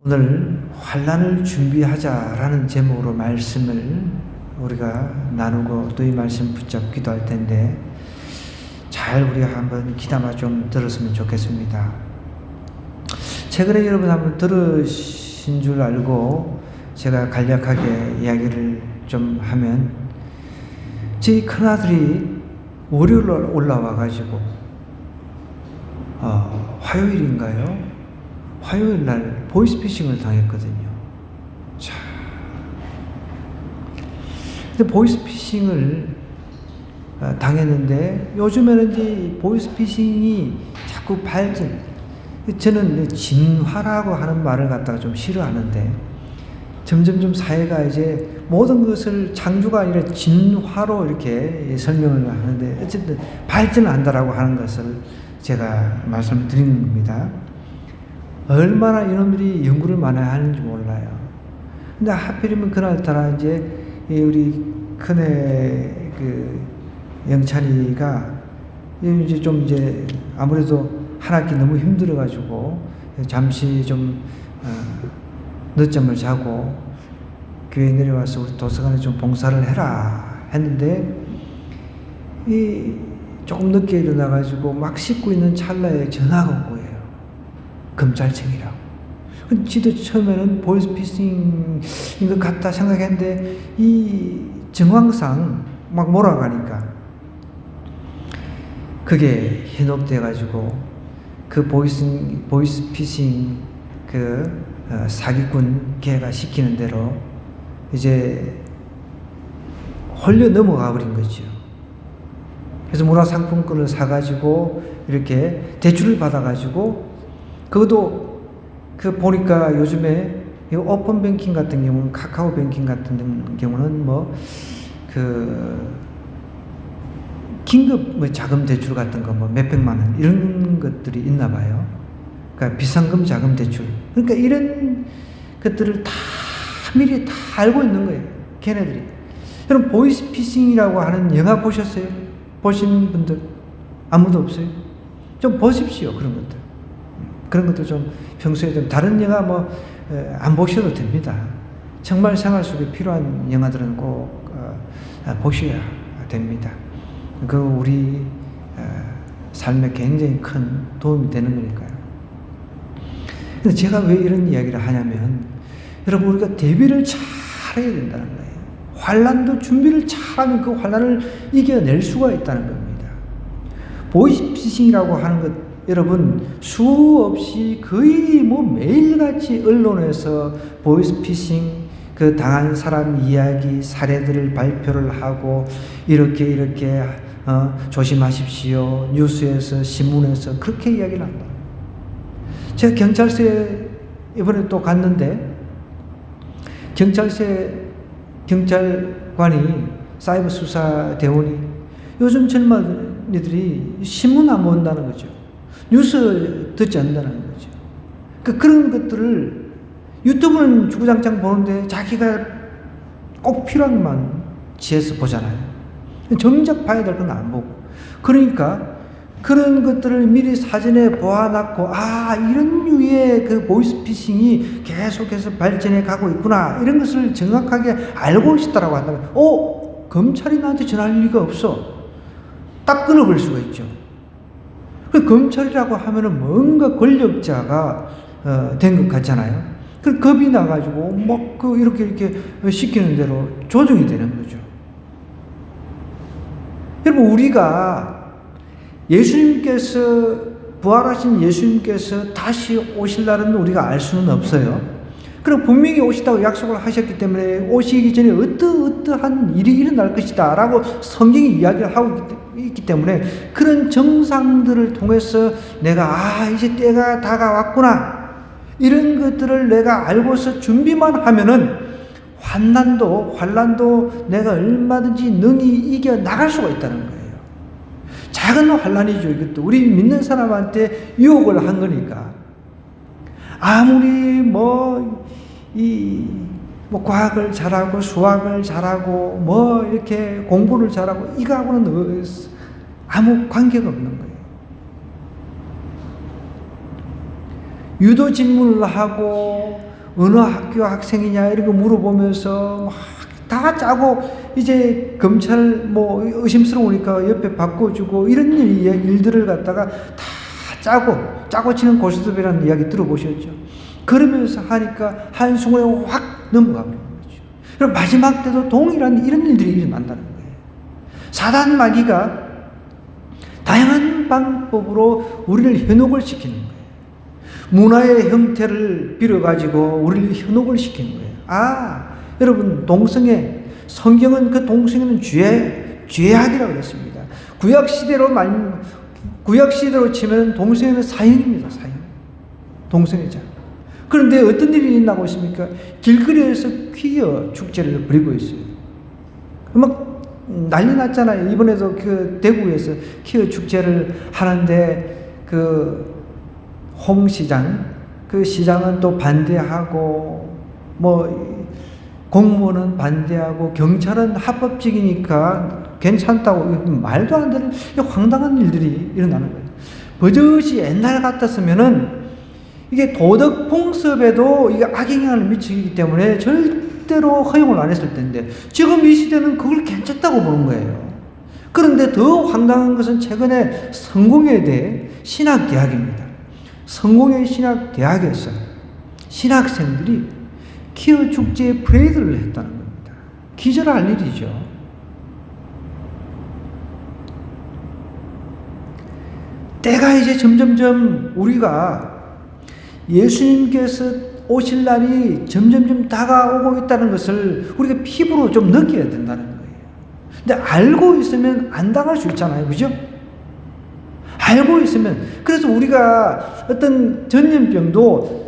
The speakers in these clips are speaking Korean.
오늘 환난을 준비하자라는 제목으로 말씀을 우리가 나누고 또 이 말씀 붙잡기도 할 텐데 잘 우리가 한번 귀담아 좀 들었으면 좋겠습니다. 최근에 여러분 한번 들으신 줄 알고 제가 간략하게 이야기를 좀 하면 저희 큰아들이 월요일 올라와 가지고 화요일인가요? 화요일 날 보이스피싱을 당했거든요. 자, 근데 보이스피싱을 당했는데 요즘에는 이제 보이스피싱이 자꾸 발전. 저는 진화라고 하는 말을 갖다가 좀 싫어하는데 점점점 사회가 이제 모든 것을 창조가 아니라 진화로 이렇게 설명을 하는데 어쨌든 발전한다라고 하는 것을 제가 말씀을 드리는 겁니다. 얼마나 이놈들이 연구를 많이 하는지 몰라요. 근데 하필이면 그날따라 이제 우리 큰애 영찬이가 이제 좀 이제 아무래도 한 학기 너무 힘들어가지고 잠시 좀 늦잠을 자고 교회 내려와서 우리 도서관에 좀 봉사를 해라 했는데 조금 늦게 일어나가지고 막 씻고 있는 찰나에 전화가 온 거예요. 검찰청이라고. 지도 처음에는 보이스피싱인 것 같다 생각했는데 이 정황상 막 몰아가니까 그게 현혹돼가지고 그 보이스피싱 사기꾼 걔가 시키는 대로 이제 홀려 넘어가 버린 거죠. 그래서 문화상품권을 사가지고 이렇게 대출을 받아가지고 그것도 보니까 요즘에 오픈 뱅킹 같은 경우는 카카오 뱅킹 같은 경우는 긴급 자금 대출 같은 거 몇백만 원 이런 것들이 있나 봐요. 그러니까 비상금 자금 대출. 그러니까 이런 것들을 다 미리 다 알고 있는 거예요. 걔네들이. 여러분 보이스피싱이라고 하는 영화 보셨어요? 보신 분들 아무도 없어요? 좀 보십시오. 그런 것도 좀 평소에 좀 다른 영화 안 보셔도 됩니다. 정말 생활 속에 필요한 영화들은 꼭 보셔야 됩니다. 우리 삶에 굉장히 큰 도움이 되는 거니까요. 근데 제가 왜 이런 이야기를 하냐면 여러분 우리가 대비를 잘 해야 된다는 거예요. 환난도 준비를 잘하면 그 환난을 이겨낼 수가 있다는 겁니다. 보이스피싱이라고 하는 것 여러분 수없이 거의 매일같이 언론에서 보이스피싱 당한 사람 이야기 사례들을 발표를 하고 이렇게 조심하십시오. 뉴스에서 신문에서 그렇게 이야기를 한다. 제가 경찰서에 이번에 또 갔는데 경찰관이 사이버 수사 대원이 요즘 젊은이들이 신문 안 본다는 거죠. 뉴스 듣지 않는다는 거죠. 그런 것들을 유튜브는 주구장창 보는데 자기가 꼭 필요한 것만 지어서 보잖아요. 정작 봐야 될 건 안 보고. 그러니까 그런 것들을 미리 사전에 보아놨고 이런 류의 보이스피싱이 계속해서 발전해 가고 있구나 이런 것을 정확하게 알고 있다라고 한다면 검찰이 나한테 전화할 리가 없어. 딱 끊어버릴 수가 있죠. 검찰이라고 하면은 뭔가 권력자가 된 것 같잖아요. 겁이 나가지고 이렇게 시키는 대로 조정이 되는 거죠. 여러분 우리가 부활하신 예수님께서 다시 오실 날은 우리가 알 수는 없어요. 그럼 분명히 오시다고 약속을 하셨기 때문에 오시기 전에 어떠한 일이 일어날 것이다 라고 성경이 이야기를 하고 있기 때문에 그런 정상들을 통해서 내가 이제 때가 다가왔구나 이런 것들을 내가 알고서 준비만 하면은 환난도 내가 얼마든지 능히 이겨나갈 수가 있다는 거예요. 작은 환난이죠. 이것도 우리 믿는 사람한테 유혹을 한 거니까 아무리 과학을 잘하고 수학을 잘하고 이렇게 공부를 잘하고 이거하고는 아무 관계가 없는 거예요. 유도 질문을 하고 어느 학교 학생이냐 이런 거 물어보면서 막 다 짜고 이제 검찰 뭐 의심스러우니까 옆에 바꿔주고 이런 일들을 갖다가 다 짜고 치는 고스톱이라는 이야기 들어보셨죠? 그러면서 하니까 한순간에 확 넘어가 버리는 거죠. 그럼 마지막 때도 동일한 이런 일들이 일어난다는 거예요. 사단 마귀가 다양한 방법으로 우리를 현혹을 시키는 거예요. 문화의 형태를 빌어가지고 우리를 현혹을 시키는 거예요. 여러분, 동성애, 성경은 그 동성애는 죄악이라고 그랬습니다. 구약시대로 치면 동성애는 사형입니다, 사형. 동성애자. 그런데 어떤 일이 있나고 있습니까? 길거리에서 퀴어 축제를 벌이고 있어요. 막 난리 났잖아요. 이번에도 그 대구에서 퀴어 축제를 하는데 홍시장, 그 시장은 또 반대하고, 공무원은 반대하고, 경찰은 합법적이니까 괜찮다고, 말도 안 되는 황당한 일들이 일어나는 거예요. 버젓이 옛날 같았으면은, 이게 도덕 풍습에도 이게 악영향을 미치기 때문에 절대로 허용을 안 했을 텐데, 지금 이 시대는 그걸 괜찮다고 보는 거예요. 그런데 더 황당한 것은 최근에 성공에 대해 신학대학입니다. 성공의 신학대학에서 신학생들이 퀴어 축제에 프레이드를 했다는 겁니다. 기절할 일이죠. 때가 이제 점점점 우리가 예수님께서 오실 날이 점점점 다가오고 있다는 것을 우리가 피부로 좀 느껴야 된다는 거예요. 근데 알고 있으면 안 당할 수 있잖아요. 그죠? 알고 있으면. 그래서 우리가 어떤 전염병도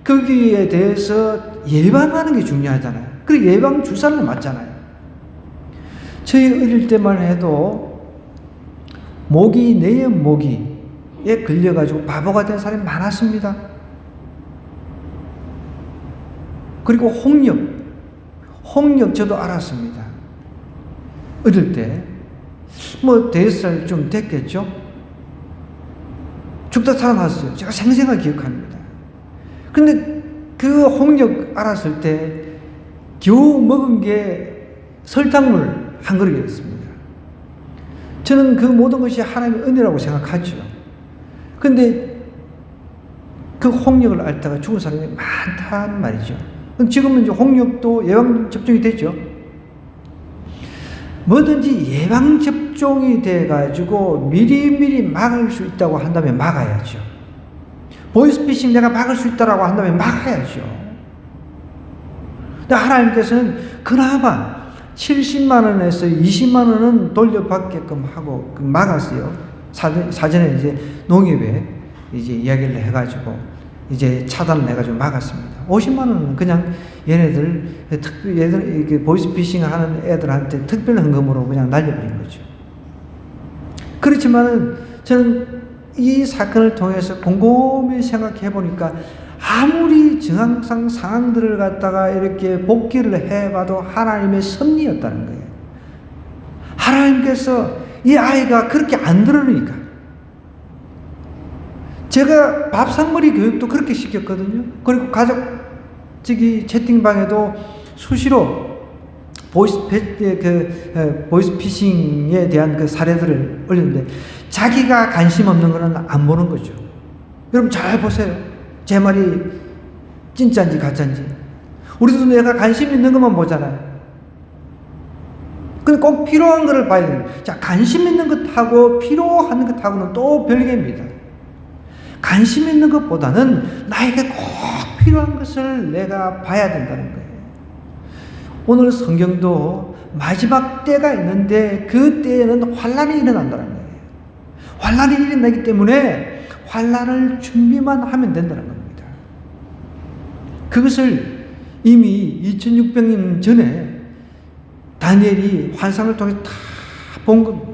거기에 대해서 예방하는 게 중요하잖아요. 그리고 예방 주사를 맞잖아요. 저희 어릴 때만 해도 내염 모기에 걸려가지고 바보가 된 사람이 많았습니다. 그리고 홍역 저도 알았습니다. 어릴 때 5살 좀 됐겠죠? 죽다 살아났어요. 제가 생생하게 기억합니다. 근데 그 홍역 알았을 때 겨우 먹은 게 설탕물 한 그릇이었습니다. 저는 그 모든 것이 하나님의 은혜라고 생각하죠. 근데 그 홍역을 앓다가 죽은 사람이 많단 말이죠. 지금은 이제 홍역도 예방접종이 되죠. 뭐든지 예방접종이 돼가지고 미리미리 막을 수 있다고 한다면 막아야죠. 보이스피싱 내가 막을 수 있다고 한다면 막아야죠. 근데 하나님께서는 그나마 70만 원에서 20만 원은 돌려받게끔 하고 막았어요. 사전에 이제 농협에 이제 이야기를 해가지고 이제 차단을 해가지고 막았습니다. 50만 원은 그냥 얘네들 이렇게 보이스피싱 하는 애들한테 특별 헌금으로 그냥 날려버린 거죠. 그렇지만은 저는 이 사건을 통해서 곰곰이 생각해 보니까 아무리 정황상 상황들을 갖다가 이렇게 복기를 해봐도 하나님의 섭리였다는 거예요. 하나님께서 이 아이가 그렇게 안 들으니까. 제가 밥상머리 교육도 그렇게 시켰거든요. 그리고 채팅방에도 수시로 보이스피싱에 대한 그 사례들을 올렸는데 자기가 관심 없는 거는 안 보는 거죠. 여러분 잘 보세요. 제 말이 진짜인지 가짜인지. 우리도 내가 관심 있는 것만 보잖아요. 근데 꼭 필요한 거를 봐야 돼요. 자, 관심 있는 것하고 필요한 것하고는 또 별개입니다. 관심 있는 것보다는 나에게 꼭 필요한 것을 내가 봐야 된다는 거예요. 오늘 성경도 마지막 때가 있는데 그 때에는 환란이 일어난다는 거예요. 환란이 일어나기 때문에 환란을 준비만 하면 된다는 겁니다. 그것을 이미 2600년 전에 다니엘이 환상을 통해 다 본 겁니다.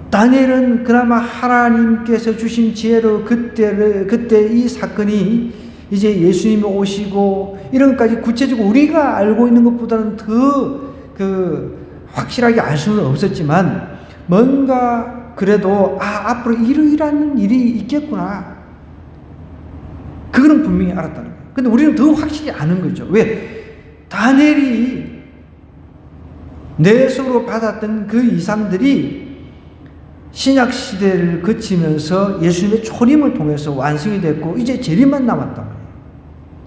다니엘은 그나마 하나님께서 주신 지혜로 그때 이 사건이 이제 예수님이 오시고 이런 것까지 구체적으로 우리가 알고 있는 것보다는 더 확실하게 알 수는 없었지만 뭔가 그래도 앞으로 이러이러한 일이 있겠구나. 그거는 분명히 알았다는 거예요. 근데 우리는 더 확실히 아는 거죠. 왜? 다니엘이 내속으로 받았던 그 이상들이 신약 시대를 거치면서 예수님의 초림을 통해서 완성이 됐고 이제 재림만 남았단 말이에요.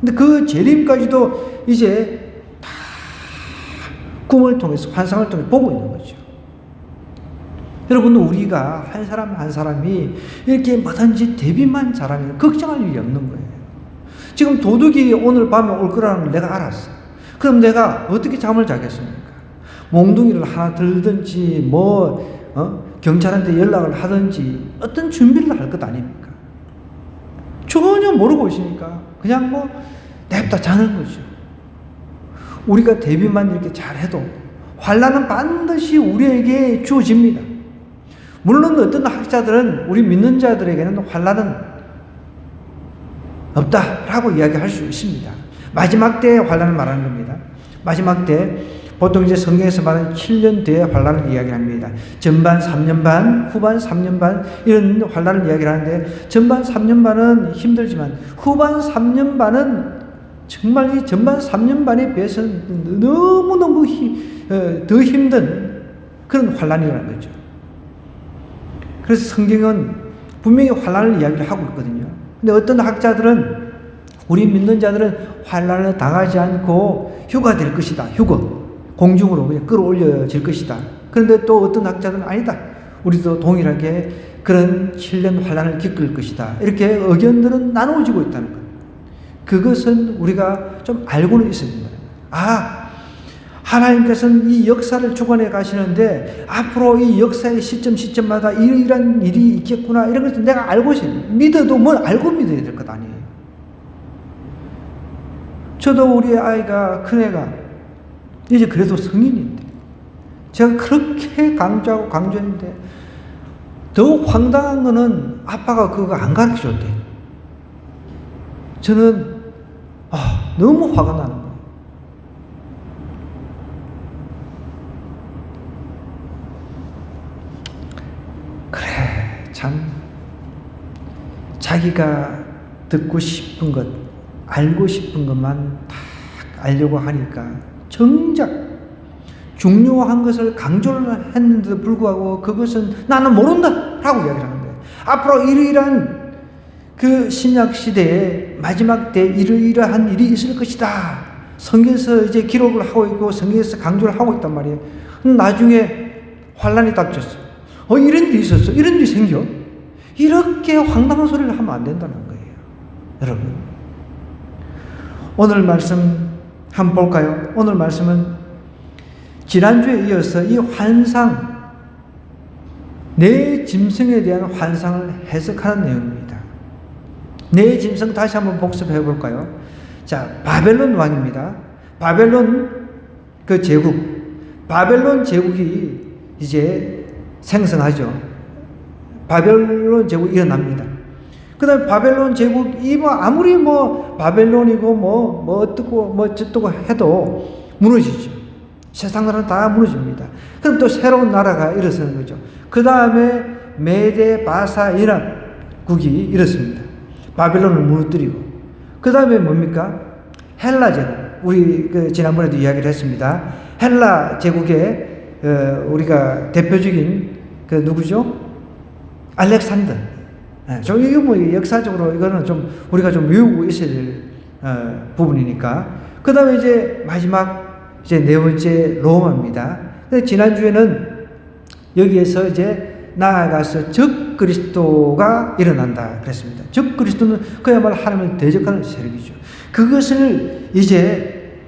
근데 그 재림까지도 이제 다 꿈을 통해서 환상을 통해 보고 있는 거죠. 여러분, 우리가 한 사람 한 사람이 이렇게 뭐든지 대비만 잘하면 걱정할 일이 없는 거예요. 지금 도둑이 오늘 밤에 올 거라는 걸 내가 알았어. 그럼 내가 어떻게 잠을 자겠습니까? 몽둥이를 하나 들든지 경찰한테 연락을 하든지 어떤 준비를 할 것 아닙니까? 전혀 모르고 있으니까 그냥 냅다 자는 거죠. 우리가 대비만 이렇게 잘해도 환난은 반드시 우리에게 주어집니다. 물론 어떤 학자들은 우리 믿는 자들에게는 환난은 없다라고 이야기할 수 있습니다. 마지막 때의 환난을 말하는 겁니다. 마지막 때 보통 이제 성경에서 말하는 7년 뒤의 환난을 이야기합니다. 전반 3년 반, 후반 3년 반 이런 환난을 이야기하는데 전반 3년 반은 힘들지만 후반 3년 반은 정말 이 전반 3년 반에 비해서는 너무너무 더 힘든 그런 환난이라는 거죠. 그래서 성경은 분명히 환난을 이야기를 하고 있거든요. 근데 어떤 학자들은 우리 믿는 자들은 환난을 당하지 않고 휴가 될 것이다. 휴거. 공중으로 그냥 끌어올려질 것이다. 그런데 또 어떤 학자들은 아니다. 우리도 동일하게 그런 7년 환난을 겪을 것이다. 이렇게 의견들은 나누어지고 있다는 것. 그것은 우리가 좀 알고는 있습니다. 하나님께서는 이 역사를 주관해 가시는데 앞으로 이 역사의 시점마다 이러이러한 일이 있겠구나 이런 것을 내가 알고 있어요. 믿어도 뭘 알고 믿어야 될 것 아니에요. 저도 우리 아이가 큰애가 이제 그래도 성인인데 제가 그렇게 강조했는데 더 황당한 거는 아빠가 그거 안 가르쳐줬대. 저는 너무 화가 나는 거예요. 그래, 참 자기가 듣고 싶은 것, 알고 싶은 것만 다 알려고 하니까 정작 중요한 것을 강조를 했는데도 불구하고 그것은 나는 모른다 라고 이야기를 하는 거예요. 앞으로 이러이러한 그 신약 시대에 마지막 때 이러이러한 일이 있을 것이다. 성경에서 이제 기록을 하고 있고 성경에서 강조를 하고 있단 말이에요. 나중에 환난이 닥쳤어. 이런 일이 있었어. 이런 일이 생겨. 이렇게 황당한 소리를 하면 안 된다는 거예요. 여러분, 오늘 말씀 한번 볼까요? 오늘 말씀은 지난주에 이어서 이 환상, 내 짐승에 대한 환상을 해석하는 내용입니다. 내 짐승 다시 한번 복습해 볼까요? 자, 바벨론 왕입니다. 바벨론 그 제국, 바벨론 제국이 이제 생성하죠. 바벨론 제국이 일어납니다. 그 다음에 바벨론 제국이 아무리 바벨론이고 어떻고 저떻고 해도 무너지죠. 세상 나라는 다 무너집니다. 그럼 또 새로운 나라가 일어서는 거죠. 그 다음에 메데 바사 이란국이 일어섭니다. 바벨론을 무너뜨리고. 그 다음에 뭡니까? 헬라 제국. 우리 지난번에도 이야기를 했습니다. 헬라 제국의 우리가 대표적인 누구죠? 알렉산더. 이거 역사적으로 이거는 좀 우리가 좀 외우고 있어야 될 부분이니까. 그 다음에 이제 마지막 네 번째 로마입니다. 지난주에는 여기에서 이제 나아가서 적 그리스도가 일어난다 그랬습니다. 적 그리스도는 그야말로 하나님을 대적하는 세력이죠. 그것을 이제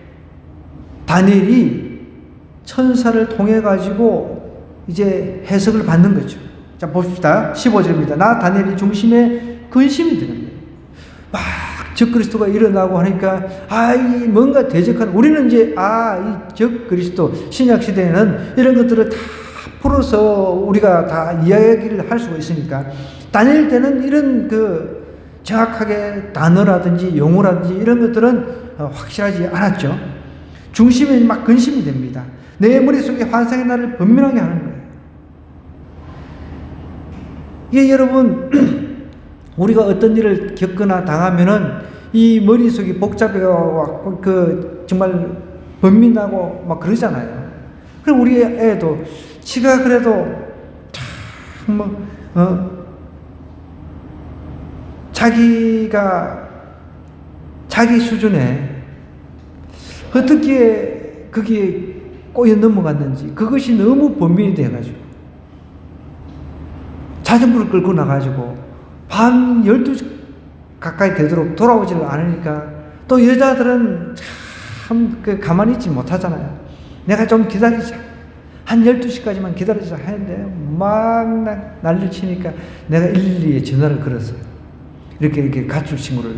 다니엘이 천사를 통해 가지고 이제 해석을 받는 거죠. 자, 봅시다. 15절입니다. 나 다니엘이 중심에 근심이 드는 거예요. 막 적그리스도가 일어나고 하니까 이 뭔가 대적하는, 우리는 이제 이 적그리스도 신약 시대에는 이런 것들을 다 풀어서 우리가 다 이야기를 할 수가 있으니까, 다니엘 때는 이런 정확하게 단어라든지 용어라든지 이런 것들은 확실하지 않았죠. 중심에 막 근심이 됩니다. 내 머릿속에 환상의 나를 분명하게 하는 거예요. 이게 여러분, 우리가 어떤 일을 겪거나 당하면은 이 머릿속이 복잡해갖고 정말 번민하고 막 그러잖아요. 그럼 우리 애도 지가 그래도 참 자기가 자기 수준에 어떻게 거기에 꼬여 넘어갔는지 그것이 너무 번민이 돼가지고 자전거를 끌고 나가지고 밤 12시 가까이 되도록 돌아오지를 않으니까 또 여자들은 참 가만히 있지 못하잖아요. 내가 좀 기다리자. 한 12시까지만 기다리자 하는데 막 난리 치니까 내가 112에 전화를 걸었어요. 이렇게 가출 신고를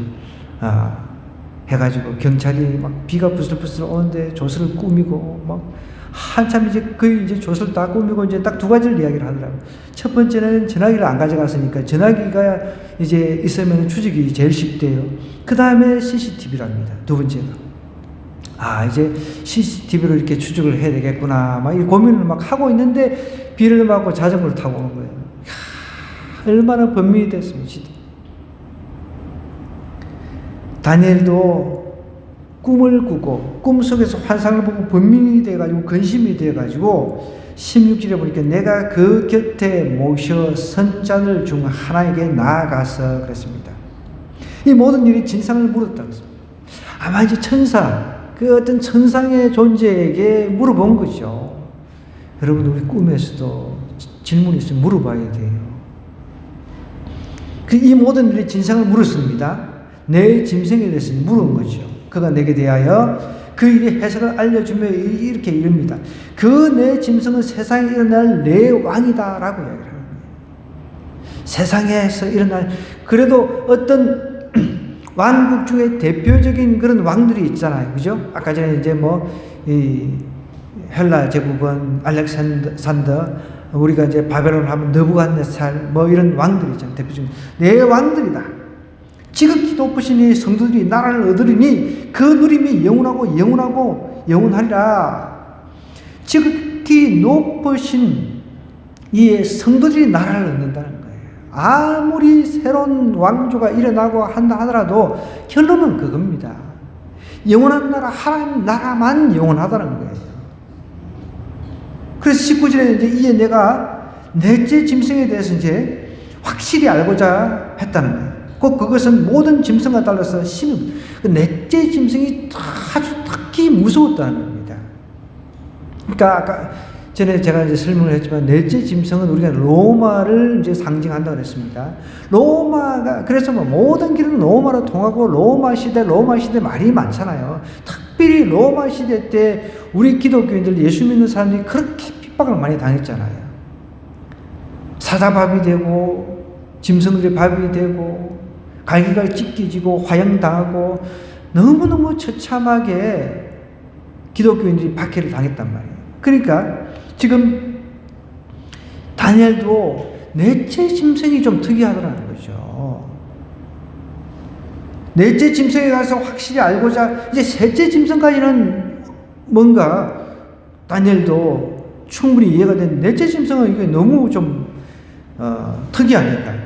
해가지고 경찰이 막 비가 부슬부슬 오는데 조서를 꾸미고 막 한참 거의 조서를 다 꾸미고 딱 두 가지를 이야기를 하더라고요. 첫 번째는 전화기를 안 가져갔으니까 전화기가 있으면 추적이 제일 쉽대요. 그 다음에 CCTV랍니다. 두 번째가. 이제 CCTV로 이렇게 추적을 해야 되겠구나. 막 이 고민을 막 하고 있는데 비를 맞고 자전거를 타고 오는 거예요. 얼마나 번민이 됐습니까? 다니엘도 꿈을 꾸고 꿈속에서 환상을 보고 번민이 돼가지고 근심이 돼가지고 16절에 보니까 내가 그 곁에 모셔 선자들 중 하나에게 나아가서 그랬습니다. 이 모든 일이 진상을 물었다고 했습니다. 아마 이제 천사, 어떤 천상의 존재에게 물어본 거죠. 여러분 우리 꿈에서도 질문이 있으면 물어봐야 돼요. 이 모든 일이 진상을 물었습니다. 내 짐승에 대해서 물은 거죠. 그가 내게 대하여 그 일의 해석을 알려주며 이렇게 이릅니다. 그 내 짐승은 세상에 일어날 내 왕이다 라고 이야기를 합니다. 세상에서 일어날 그래도 어떤 왕국 중에 대표적인 그런 왕들이 있잖아요. 그죠? 아까 전에 이 헬라 제국은 알렉산더, 우리가 이제 바벨론 하면 느부갓네살 이런 왕들이 있잖아요. 대표적인 내 왕들이다. 지극히 높으신 이 성도들이 나라를 얻으리니 그 누림이 영원하고 영원하리라. 지극히 높으신 이 성도들이 나라를 얻는다는 거예요. 아무리 새로운 왕조가 일어나고 한다 하더라도 결론은 그겁니다. 영원한 나라, 하나님 나라만 영원하다는 거예요. 그래서 19절에 이제 내가 넷째 짐승에 대해서 이제 확실히 알고자 했다는 거예요. 그것은 모든 짐승과 달라서 넷째 짐승이 아주 특히 무서웠다는 겁니다. 그러니까 아까 전에 제가 이제 설명을 했지만 넷째 짐승은 우리가 로마를 이제 상징한다고 그랬습니다. 로마가 그래서 모든 길은 로마로 통하고 로마 시대 말이 많잖아요. 특별히 로마 시대 때 우리 기독교인들 예수 믿는 사람들이 그렇게 핍박을 많이 당했잖아요. 사자밥이 되고 짐승들이 밥이 되고 갈기갈 찢기지고 화형당하고 너무너무 처참하게 기독교인들이 박해를 당했단 말이에요. 그러니까 지금 다니엘도 넷째 짐승이 좀 특이하더라는 거죠. 넷째 짐승에 가서 확실히 알고자 이제 셋째 짐승까지는 뭔가 다니엘도 충분히 이해가 되는데 넷째 짐승은 이게 너무 좀 특이하니까.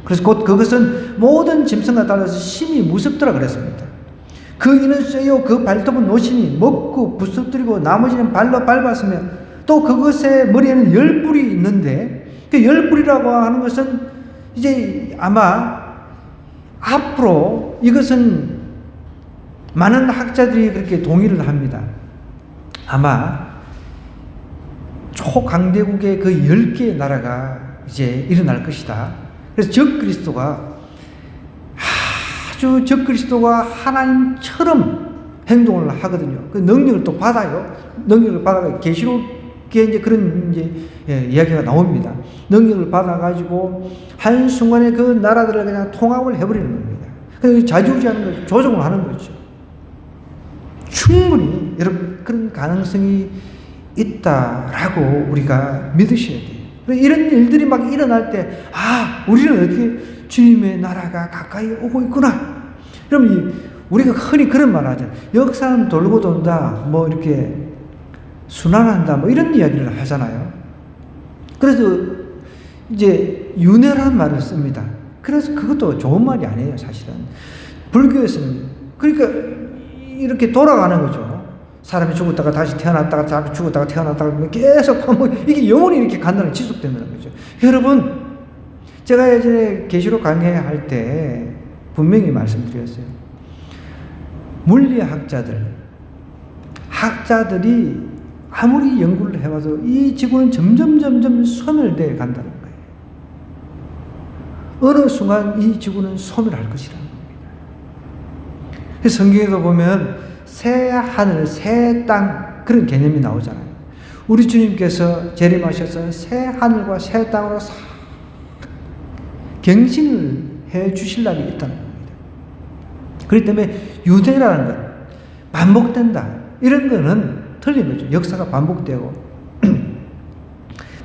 그래서 곧 그것은 모든 짐승과 달라서 심히 무섭더라 그랬습니다. 그 이는 쇠요 그 발톱은 노시니 먹고 부서뜨리고 나머지는 발로 밟았으며 또 그것의 머리에는 10뿔이 있는데 그 10뿔이라고 하는 것은 이제 아마 앞으로 이것은 많은 학자들이 그렇게 동의를 합니다. 아마 초강대국의 그 10개의 나라가 이제 일어날 것이다. 그래서 적그리스도가 하나님처럼 행동을 하거든요. 그 능력을 또 받아요. 능력을 받아가 계시록에 이제 그런 이야기가 나옵니다. 능력을 받아가지고 한순간에 그 나라들을 그냥 통합을 해버리는 겁니다. 그래서 좌지우지하는 거죠. 조종을 하는 거죠. 충분히 여러분 그런 가능성이 있다라고 우리가 믿으셔야 돼요. 이런 일들이 막 일어날 때, 우리는 어떻게 주님의 나라가 가까이 오고 있구나. 그럼 우리가 흔히 그런 말 하잖아요. 역사는 돌고 돈다, 이렇게 순환한다, 이런 이야기를 하잖아요. 그래서 이제 윤회라는 말을 씁니다. 그래서 그것도 좋은 말이 아니에요, 사실은. 불교에서는 그러니까 이렇게 돌아가는 거죠. 사람이 죽었다가 다시 태어났다가 다시 죽었다가 태어났다가 계속 이게 영원히 이렇게 간다는 지속된다는 거죠. 여러분, 제가 예전에 계시록 강의할 때 분명히 말씀드렸어요. 학자들이 아무리 연구를 해봐도 이 지구는 점점 소멸되어 간다는 거예요. 어느 순간 이 지구는 소멸할 것이라는 겁니다. 성경에도 보면 새 하늘, 새 땅 그런 개념이 나오잖아요. 우리 주님께서 재림하셔서 새 하늘과 새 땅으로 싹 경신을 해 주실 날이 있다는 겁니다. 그렇기 때문에 유대라는 것, 반복된다. 이런 거는 틀린 거죠. 역사가 반복되고.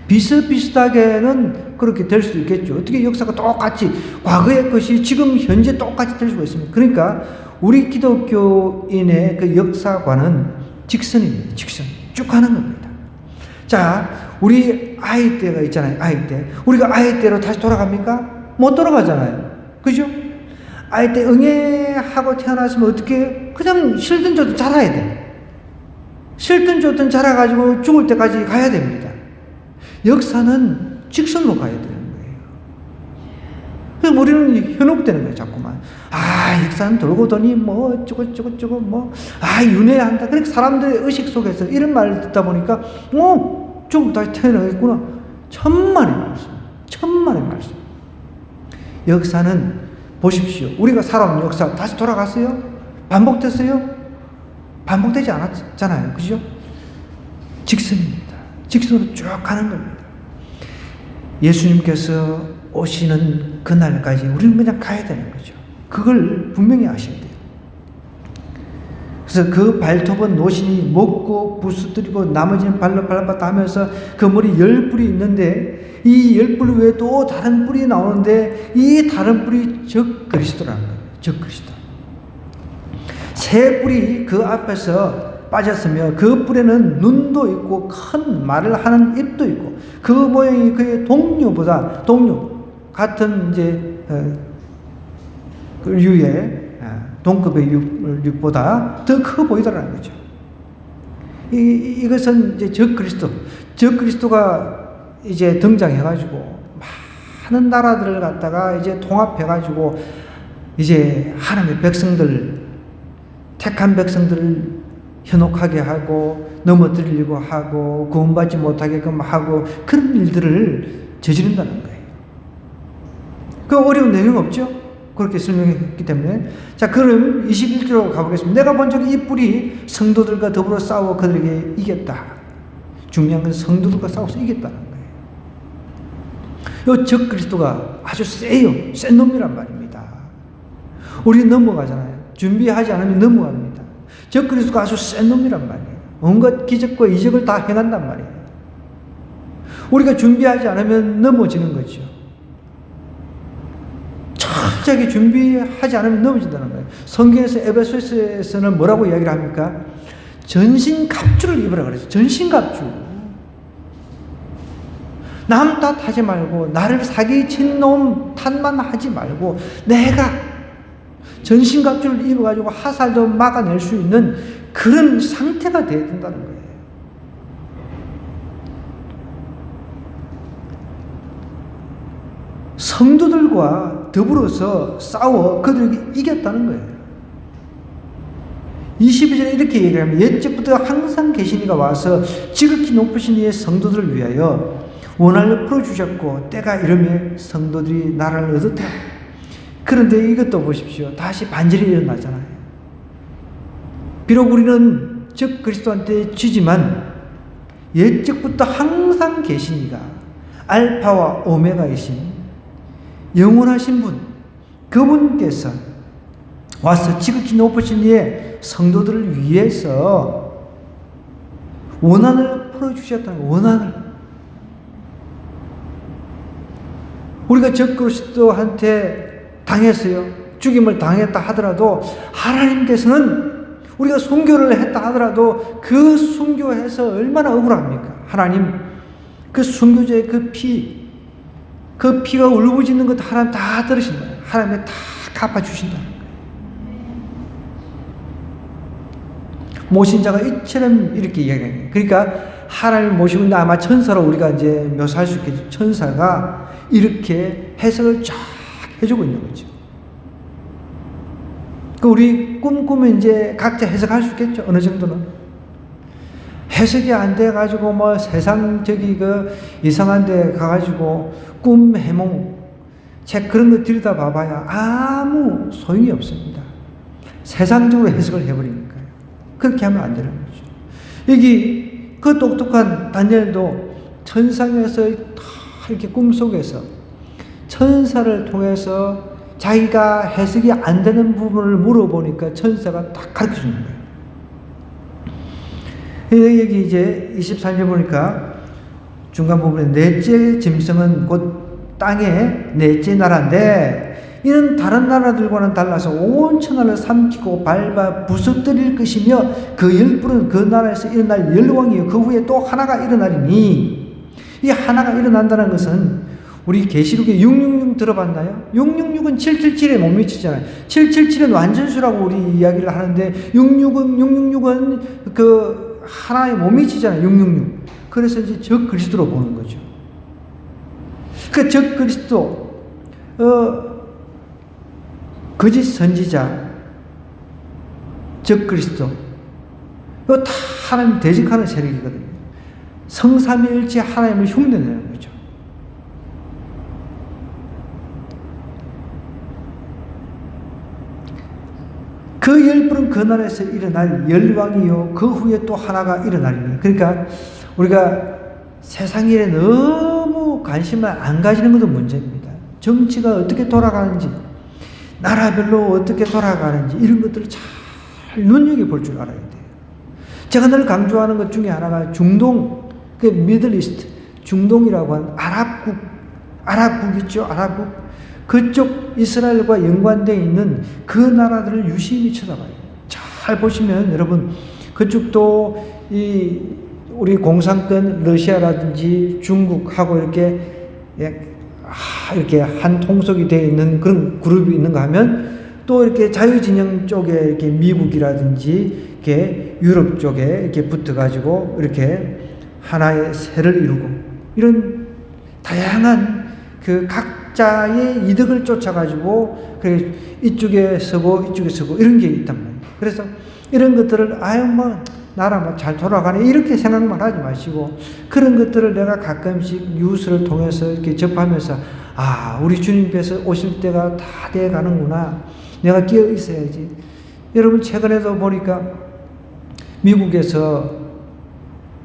비슷비슷하게는 그렇게 될 수도 있겠죠. 어떻게 역사가 똑같이, 과거의 것이 지금 현재 똑같이 될 수가 있습니까? 그러니까 우리 기독교인의 그 역사관은 직선입니다. 직선. 쭉 가는 겁니다. 자, 우리 아이 때가 있잖아요. 아이 때. 우리가 아이 때로 다시 돌아갑니까? 못 돌아가잖아요. 그죠? 아이 때 응애하고 태어났으면 어떻게 그냥 싫든 좋든 자라야 돼. 싫든 좋든 자라가지고 죽을 때까지 가야 됩니다. 역사는 직선으로 가야 되는 거예요. 그래서 우리는 현혹되는 거예요, 자꾸만. 역사는 돌고 도니, 어쩌고, 윤회한다. 그러니까 사람들의 의식 속에서 이런 말을 듣다 보니까, 죽으면 다시 태어나겠구나. 천만의 말씀. 역사는 보십시오. 우리가 살아온 역사 다시 돌아갔어요? 반복됐어요? 반복되지 않았잖아요. 그죠? 직선입니다. 직선으로 쭉 가는 겁니다. 예수님께서 오시는 그날까지 우리는 그냥 가야 되는 거죠. 그걸 분명히 아셔야 돼요. 그래서 그 발톱은 노신이 먹고 부수뜨리고 나머지는 발로 밟았다 하면서 그 머리 10뿔이 있는데 이 10뿔 외에 또 다른 뿔이 나오는데 이 다른 뿔이 적그리스도라는 거예요. 적그리스도. 새 뿔이 그 앞에서 빠졌으며 그 뿔에는 눈도 있고 큰 말을 하는 입도 있고 그 모양이 그의 동료 같은 이제 그 유의 동급의 육보다 더 커 보이더라는 거죠. 이것은 이제 적그리스도가 이제 등장해가지고 많은 나라들을 갖다가 이제 통합해가지고 이제 하나님의 백성들, 택한 백성들을 현혹하게 하고 넘어뜨리려고 하고 구원받지 못하게끔 하고 그런 일들을 저지른다는 거예요. 그 어려운 내용 없죠? 그렇게 설명했기 때문에. 자, 그럼 21절로 가보겠습니다. 내가 본 적이 이 뿔이 성도들과 더불어 싸워 그들에게 이겼다. 중요한 건 성도들과 싸워서 이겼다는 거예요. 이 적그리스도가 아주 세요. 센 놈이란 말입니다. 우리 넘어가잖아요. 준비하지 않으면 넘어갑니다. 적그리스도가 아주 센 놈이란 말이에요. 온갖 기적과 이적을 다 행한단 말이에요. 우리가 준비하지 않으면 넘어지는 거죠. 철저하게 준비하지 않으면 넘어진다는 거예요. 성경에서 에베소서에서는 뭐라고 이야기를 합니까? 전신갑주를 입으라 그랬어요. 전신갑주. 남 탓하지 말고 나를 사기친 놈 탓만 하지 말고 내가 전신갑주를 입어가지고 화살도 막아낼 수 있는 그런 상태가 되어야 된다는 거예요. 성도들과 더불어서 싸워 그들에게 이겼다는 거예요. 22절에 이렇게 얘기합니다. 옛적부터 항상 계신 이가 와서 지극히 높으신 이의 성도들을 위하여 원한을 풀어주셨고 때가 이르매 성도들이 나라를 얻었다. 그런데 이것도 보십시오. 다시 반절이 일어나잖아요. 비록 우리는 적 그리스도한테 지지만 옛적부터 항상 계신 이가 알파와 오메가이신 영원하신 분, 그분께서 와서 지극히 높으신 이의 성도들을 위해서 원한을 풀어주셨다는 거예요. 원한을. 우리가 적 그리스도한테 당했어요. 죽임을 당했다 하더라도 하나님께서는 우리가 순교를 했다 하더라도 그 순교해서 얼마나 억울합니까? 하나님 그 순교자의 그 피가 울부짖는 것 하나님 다 들으신다. 하나님이 다 갚아주신다는 거예요. 모신 자가 이처럼 이렇게 이야기해요. 그러니까 하나님을 모시고 있는 아마 천사로 우리가 이제 묘사할 수 있겠죠. 천사가 이렇게 해석을 쫙 해주고 있는 거죠. 우리 꿈 꾸면 이제 각자 해석할 수 있겠죠. 어느 정도는. 해석이 안 돼가지고 뭐 세상 이상한 데 가가지고 꿈 해몽 책 그런 거 들여다 봐봐야 아무 소용이 없습니다. 세상적으로 해석을 해버리니까요. 그렇게 하면 안 되는 거죠. 여기 그 똑똑한 다니엘도 천상에서 이렇게 꿈속에서 천사를 통해서 자기가 해석이 안 되는 부분을 물어보니까 천사가 딱 가르쳐 주는 거예요. 여기 이제 23절 보니까 중간 부분에 넷째 짐승은 곧 땅의 넷째 나라인데 이는 다른 나라들과는 달라서 온 천하를 삼키고 밟아 부서뜨릴 것이며 그 열불은 그 나라에서 일어날 열왕이요 그 후에 또 하나가 일어나리니 이 하나가 일어난다는 것은 우리 계시록에 666 들어봤나요? 666은 777에 못 미치잖아요. 777은 완전수라고 우리 이야기를 하는데 666은 그 하나에 못 미치잖아요. 666. 그래서 이제 적 그리스도로 보는 거죠. 그 적 그리스도, 거짓 선지자, 적 그리스도, 이거 다 하나님 대적하는 세력이거든요. 성삼위일체 하나님을 흉내내는 거죠. 그 열불은 그 나라에서 일어날 열왕이요 그 후에 또 하나가 일어나리니. 그러니까 우리가 세상 일에 너무 관심을 안 가지는 것도 문제입니다. 정치가 어떻게 돌아가는지 나라별로 어떻게 돌아가는지 이런 것들을 잘 눈여겨볼 줄 알아야 돼요. 제가 늘 강조하는 것 중에 하나가 중동, 그 미들 이스트, 중동이라고 하는 아랍국 있죠. 아랍국. 그쪽 이스라엘과 연관되어 있는 그 나라들을 유심히 쳐다봐요. 잘 보시면 여러분 그쪽도 우리 공산권 러시아라든지 중국하고 이렇게 한 통속이 되어 있는 그런 그룹이 있는가 하면 또 이렇게 자유진영 쪽에 이렇게 미국이라든지 이렇게 유럽 쪽에 이렇게 붙어가지고 이렇게 하나의 세를 이루고 이런 다양한 그 각자의 이득을 쫓아가지고 이쪽에 서고 이런 게 있단 말이에요. 그래서 이런 것들을 나라 잘 돌아가네 이렇게 생각만 하지 마시고 그런 것들을 내가 가끔씩 뉴스를 통해서 이렇게 접하면서 우리 주님께서 오실 때가 다 돼 가는구나. 내가 끼어 있어야지. 여러분 최근에도 보니까 미국에서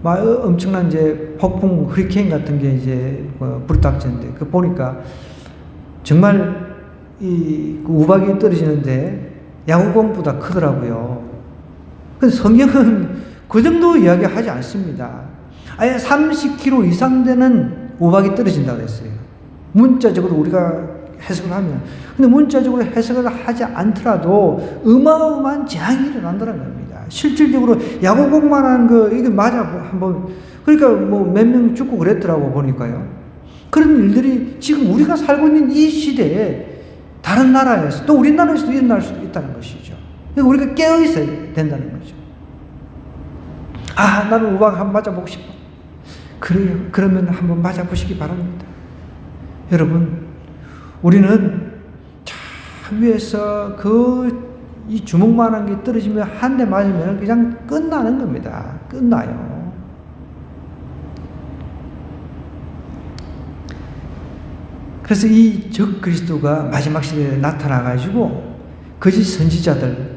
엄청난 이제 폭풍 허리케인 같은 게 이제 불닥쳤는데 그 보니까 정말 그 우박이 떨어지는데 야구공보다 크더라고요. 근데 성경은 그 정도 이야기 하지 않습니다. 아예 30km 이상 되는 우박이 떨어진다고 했어요. 문자적으로 우리가 해석을 하면. 근데 문자적으로 해석을 하지 않더라도 어마어마한 재앙이 일어난다는 겁니다. 실질적으로 야구공만한 이게 맞아, 한번. 그러니까 몇 명 죽고 그랬더라고, 보니까요. 그런 일들이 지금 우리가 살고 있는 이 시대에 다른 나라에서 또 우리나라에서도 일어날 수도 있다는 것이죠. 그러니까 우리가 깨어 있어야 된다는 거죠. 나는 우박 한번 맞아보고 싶어. 그래요. 그러면 한번 맞아보시기 바랍니다. 여러분, 우리는 저 위에서 이 주먹만한 게 떨어지면 한 대 맞으면 그냥 끝나는 겁니다. 끝나요. 그래서 이 적 그리스도가 마지막 시대에 나타나가지고 거짓 선지자들,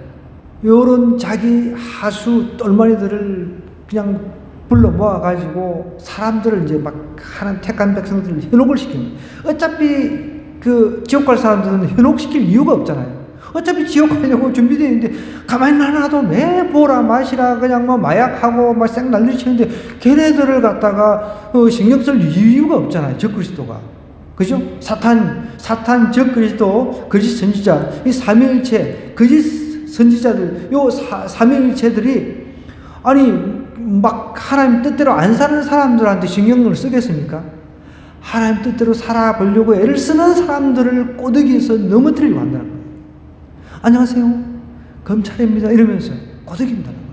요런 자기 하수 똘마니들을 그냥 불러 모아가지고 사람들을 이제 막 하는 택한 백성들을 현혹을 시키는 거예요. 어차피 지옥 갈 사람들은 현혹시킬 이유가 없잖아요. 어차피 지옥 가려고 준비되어 있는데 가만히 놔둬도 매 보라 마시라 그냥 마약하고 생 난리 치는데 걔네들을 갖다가 신경 쓸 이유가 없잖아요. 적 그리스도가. 그죠? 사탄 적 그리스도, 거짓 선지자, 이 삼위일체, 거짓 선지자들, 요 삼위일체들이 하나님 뜻대로 안 사는 사람들한테 신경을 쓰겠습니까? 하나님 뜻대로 살아보려고 애를 쓰는 사람들을 꼬드기에서 넘어뜨리려고 한다는 거예요. 안녕하세요. 검찰입니다. 이러면서 꼬드긴다는 거예요.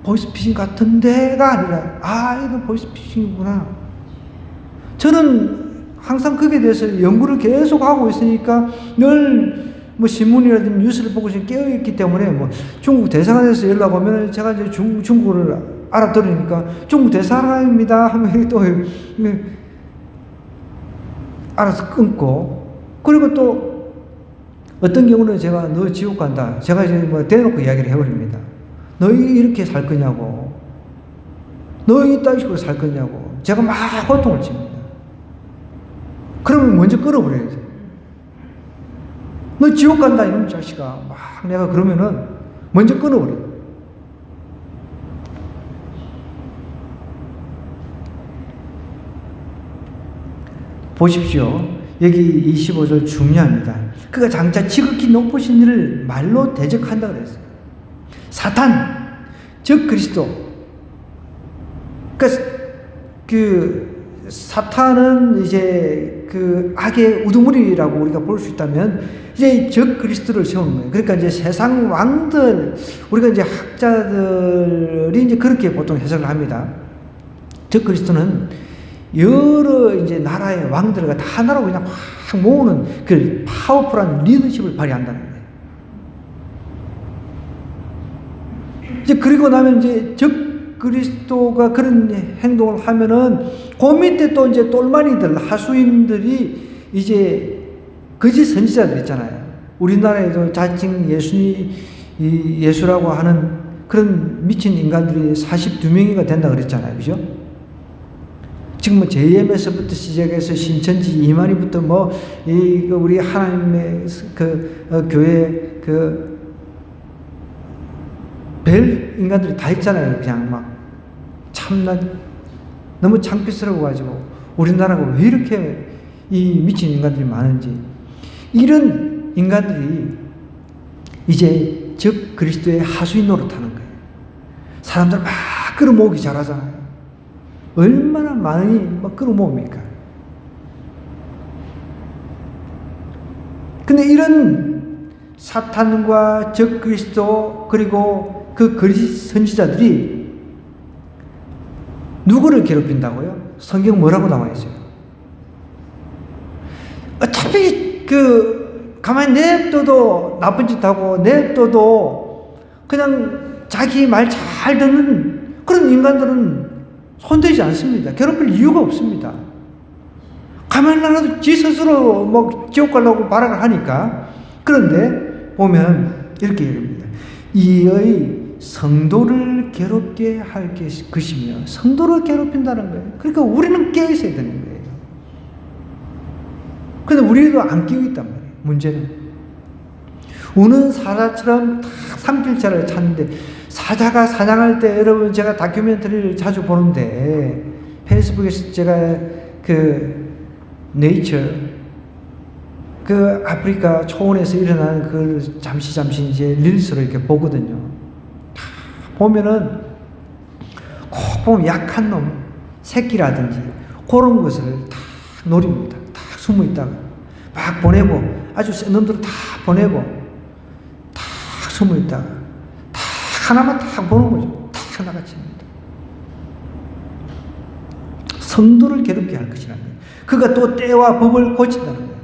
보이스피싱 같은데가 아니라, 아, 이건 보이스피싱이구나. 저는 항상 거기에 대해서 연구를 계속 하고 있으니까 늘 뭐 신문이라든지 뉴스를 보고 지금 깨어있기 때문에 뭐 중국 대사관에서 연락 오면 제가 이제 중국어를 알아들으니까 중국 대사관입니다 하면 또 알아서 끊고, 그리고 또 어떤 경우는 제가 너 지옥 간다, 제가 이제 뭐 대놓고 이야기를 해버립니다. 너희 이렇게 살 거냐고, 너희 이딴 식으로 살 거냐고, 제가 막 호통을 칩니다. 그러면 먼저 끌어버려야지. 너 지옥 간다 이놈 자식아, 막 내가 그러면은 먼저 끊어버려. 보십시오. 여기 25절 중요합니다. 그가 장차 지극히 높으신 이를 말로 대적한다 그랬어요. 사탄, 즉 그리스도. 그러니까 사탄은 이제 그 악의 우두머리라고 우리가 볼 수 있다면, 이제 적 그리스도를 세우는 거예요. 그러니까 이제 세상 왕들, 우리가 이제 학자들이 이제 그렇게 보통 해석을 합니다. 적 그리스도는 여러 이제 나라의 왕들과 다 하나로 그냥 확 모으는 그 파워풀한 리더십을 발휘한다는 거예요. 이제 그리고 나면 이제 적 그리스도가 그런 행동을 하면은 그 밑에 또 이제 똘마니들, 하수인들이 이제 거짓 선지자들 있잖아요. 우리나라에도 자칭 예수라고 하는 그런 미친 인간들이 42명이가 된다 그랬잖아요. 그죠? 지금 뭐 JM에서부터 시작해서 신천지 이만희부터 뭐, 우리 하나님의 교회 별 인간들이 다 있잖아요. 그냥 막 참나 너무 창피스러워가지고 우리나라가 왜 이렇게 이 미친 인간들이 많은지. 이런 인간들이 이제 적 그리스도의 하수인 노릇하는 거예요. 사람들 막 끌어모으기 잘하잖아요. 얼마나 많이 막 끌어모읍니까? 근데 이런 사탄과 적 그리스도 그리고 그 거짓 선지자들이 누구를 괴롭힌다고요? 성경 뭐라고 나와 있어요? 어차피 가만히 냅둬도 나쁜 짓 하고 냅둬도 그냥 자기 말 잘 듣는 그런 인간들은 손대지 않습니다. 괴롭힐 이유가 없습니다. 가만히 놔둬도 지 스스로 뭐 지옥 가려고 발악을 하니까. 그런데 보면 이렇게 얘기합니다. 이의 성도를 괴롭게 할 것이며, 성도를 괴롭힌다는 거예요. 그러니까 우리는 깨어 있어야 되는 거예요. 근데 우리도 안 끼고 있단 말이에요. 문제는 우는 사자처럼 다 산길자를 찾는데, 사자가 사냥할 때, 여러분 제가 다큐멘터리를 자주 보는데 페이스북에서 제가 네이처 아프리카 초원에서 일어나는 그 잠시 이제 릴스로 이렇게 보거든요. 보면은 꼭 보면 약한 놈 새끼라든지 그런 것을 다 노립니다. 다 숨어 있다가 막 보내고, 아주 센 놈들을 다 보내고 다 숨어 있다가 다 하나만 딱 보는 거죠. 다 하나같이입니다. 성도를 괴롭게 할 것이라는 거예요. 그가 또 때와 법을 고친다는 거예요.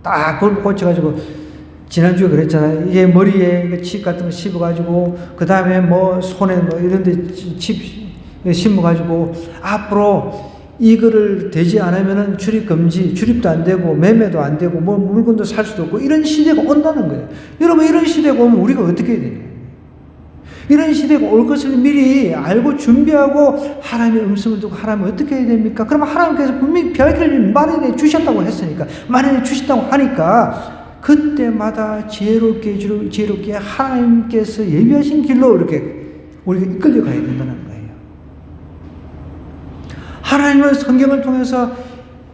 딱 법을 고쳐가지고, 지난주에 그랬잖아요. 이게 머리에 칩 같은 거 씹어가지고, 그 다음에 뭐 손에 뭐 이런 데 칩 심어가지고, 앞으로 이거를 되지 않으면은 출입금지, 출입도 안 되고, 매매도 안 되고, 뭐 물건도 살 수도 없고, 이런 시대가 온다는 거예요. 여러분, 이런 시대가 오면 우리가 어떻게 해야 되냐? 이런 시대가 올 것을 미리 알고 준비하고 하나님의 음성을 듣고 하나님은 어떻게 해야 됩니까? 그러면 하나님께서 분명히 별기를 마련해 주셨다고 했으니까, 마련해 주셨다고 하니까 그때마다 지혜롭게 하나님께서 예비하신 길로 이렇게 우리가 이끌려 가야 된다는 거예요. 하나님은 성경을 통해서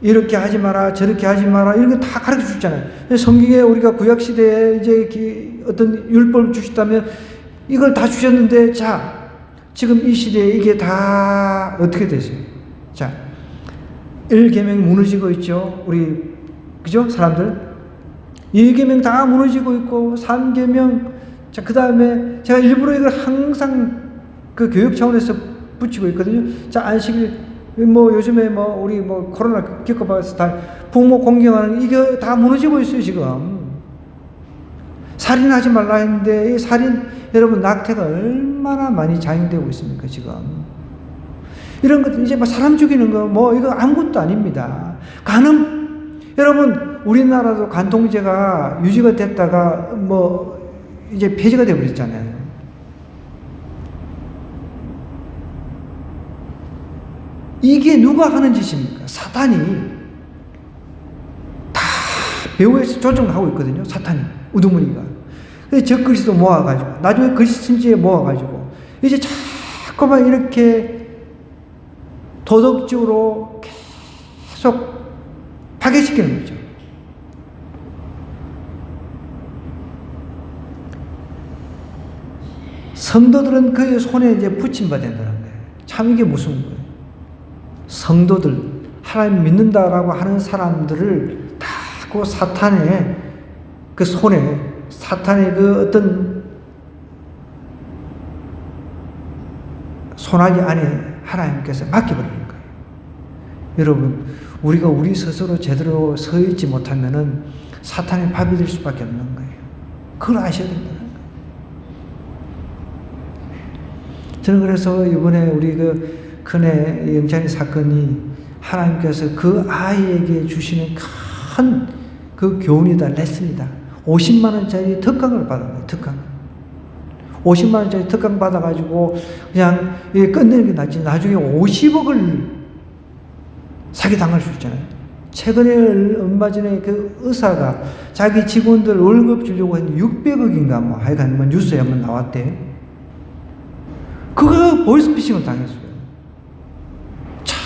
이렇게 하지 마라, 저렇게 하지 마라, 이런 거 다 가르쳐 주잖아요. 성경에 우리가 구약시대에 이제 어떤 율법을 주셨다면 이걸 다 주셨는데, 자, 지금 이 시대에 이게 다 어떻게 되세요? 자, 1계명이 무너지고 있죠. 그죠? 사람들. 2계명 다 무너지고 있고, 3계명 자, 그 다음에 제가 일부러 이걸 항상 그 교육 차원에서 붙이고 있거든요. 자, 안식일, 뭐 요즘에 뭐 우리 뭐 코로나 겪어봐서 다 부모 공경하는 이게 다 무너지고 있어요, 지금. 살인하지 말라 했는데 이 살인, 여러분 낙태가 얼마나 많이 장행되고 있습니까, 지금. 이런 것들 이제 뭐 사람 죽이는 거 뭐 이거 아무것도 아닙니다. 간음, 여러분 우리나라도 간통죄가 유지가 됐다가 뭐 이제 폐지가 되어버렸잖아요. 이게 누가 하는 짓입니까? 사탄이 다 배후에서 조정하고 있거든요. 사탄이, 우두머리가. 그래서 적그리스도 모아가지고 나중에 그리스도인지에 모아가지고 이제 자꾸만 이렇게 도덕적으로 계속 파괴시키는 거죠. 성도들은 그의 손에 이제 붙임받는다는 거예요. 참 이게 무슨 거예요? 성도들, 하나님 믿는다라고 하는 사람들을 다 그 사탄의 그 손에, 사탄의 그 어떤 손아귀 안에 하나님께서 맡겨버리는 거예요. 여러분, 우리가 우리 스스로 제대로 서 있지 못하면은 사탄의 밥이 될 수밖에 없는 거예요. 그걸 아셔야 된다는 거예요. 저는 그래서 이번에 우리 그 큰애 영찬이 사건이 하나님께서 그 아이에게 주시는 큰 그 교훈이다, 레슨이다. 50만 원짜리 특강을 받은 거예요, 특강. 50만 원짜리 특강 받아가지고 그냥 끝내는 게 낫지. 나중에 50억을 사기당할 수 있잖아요. 최근에 얼마 전에 그 의사가 자기 직원들 월급 주려고 했는데 600억인가 뭐 하여간 뭐 뉴스에 한번 나왔대. 그거 보이스피싱을 당했어요. 차,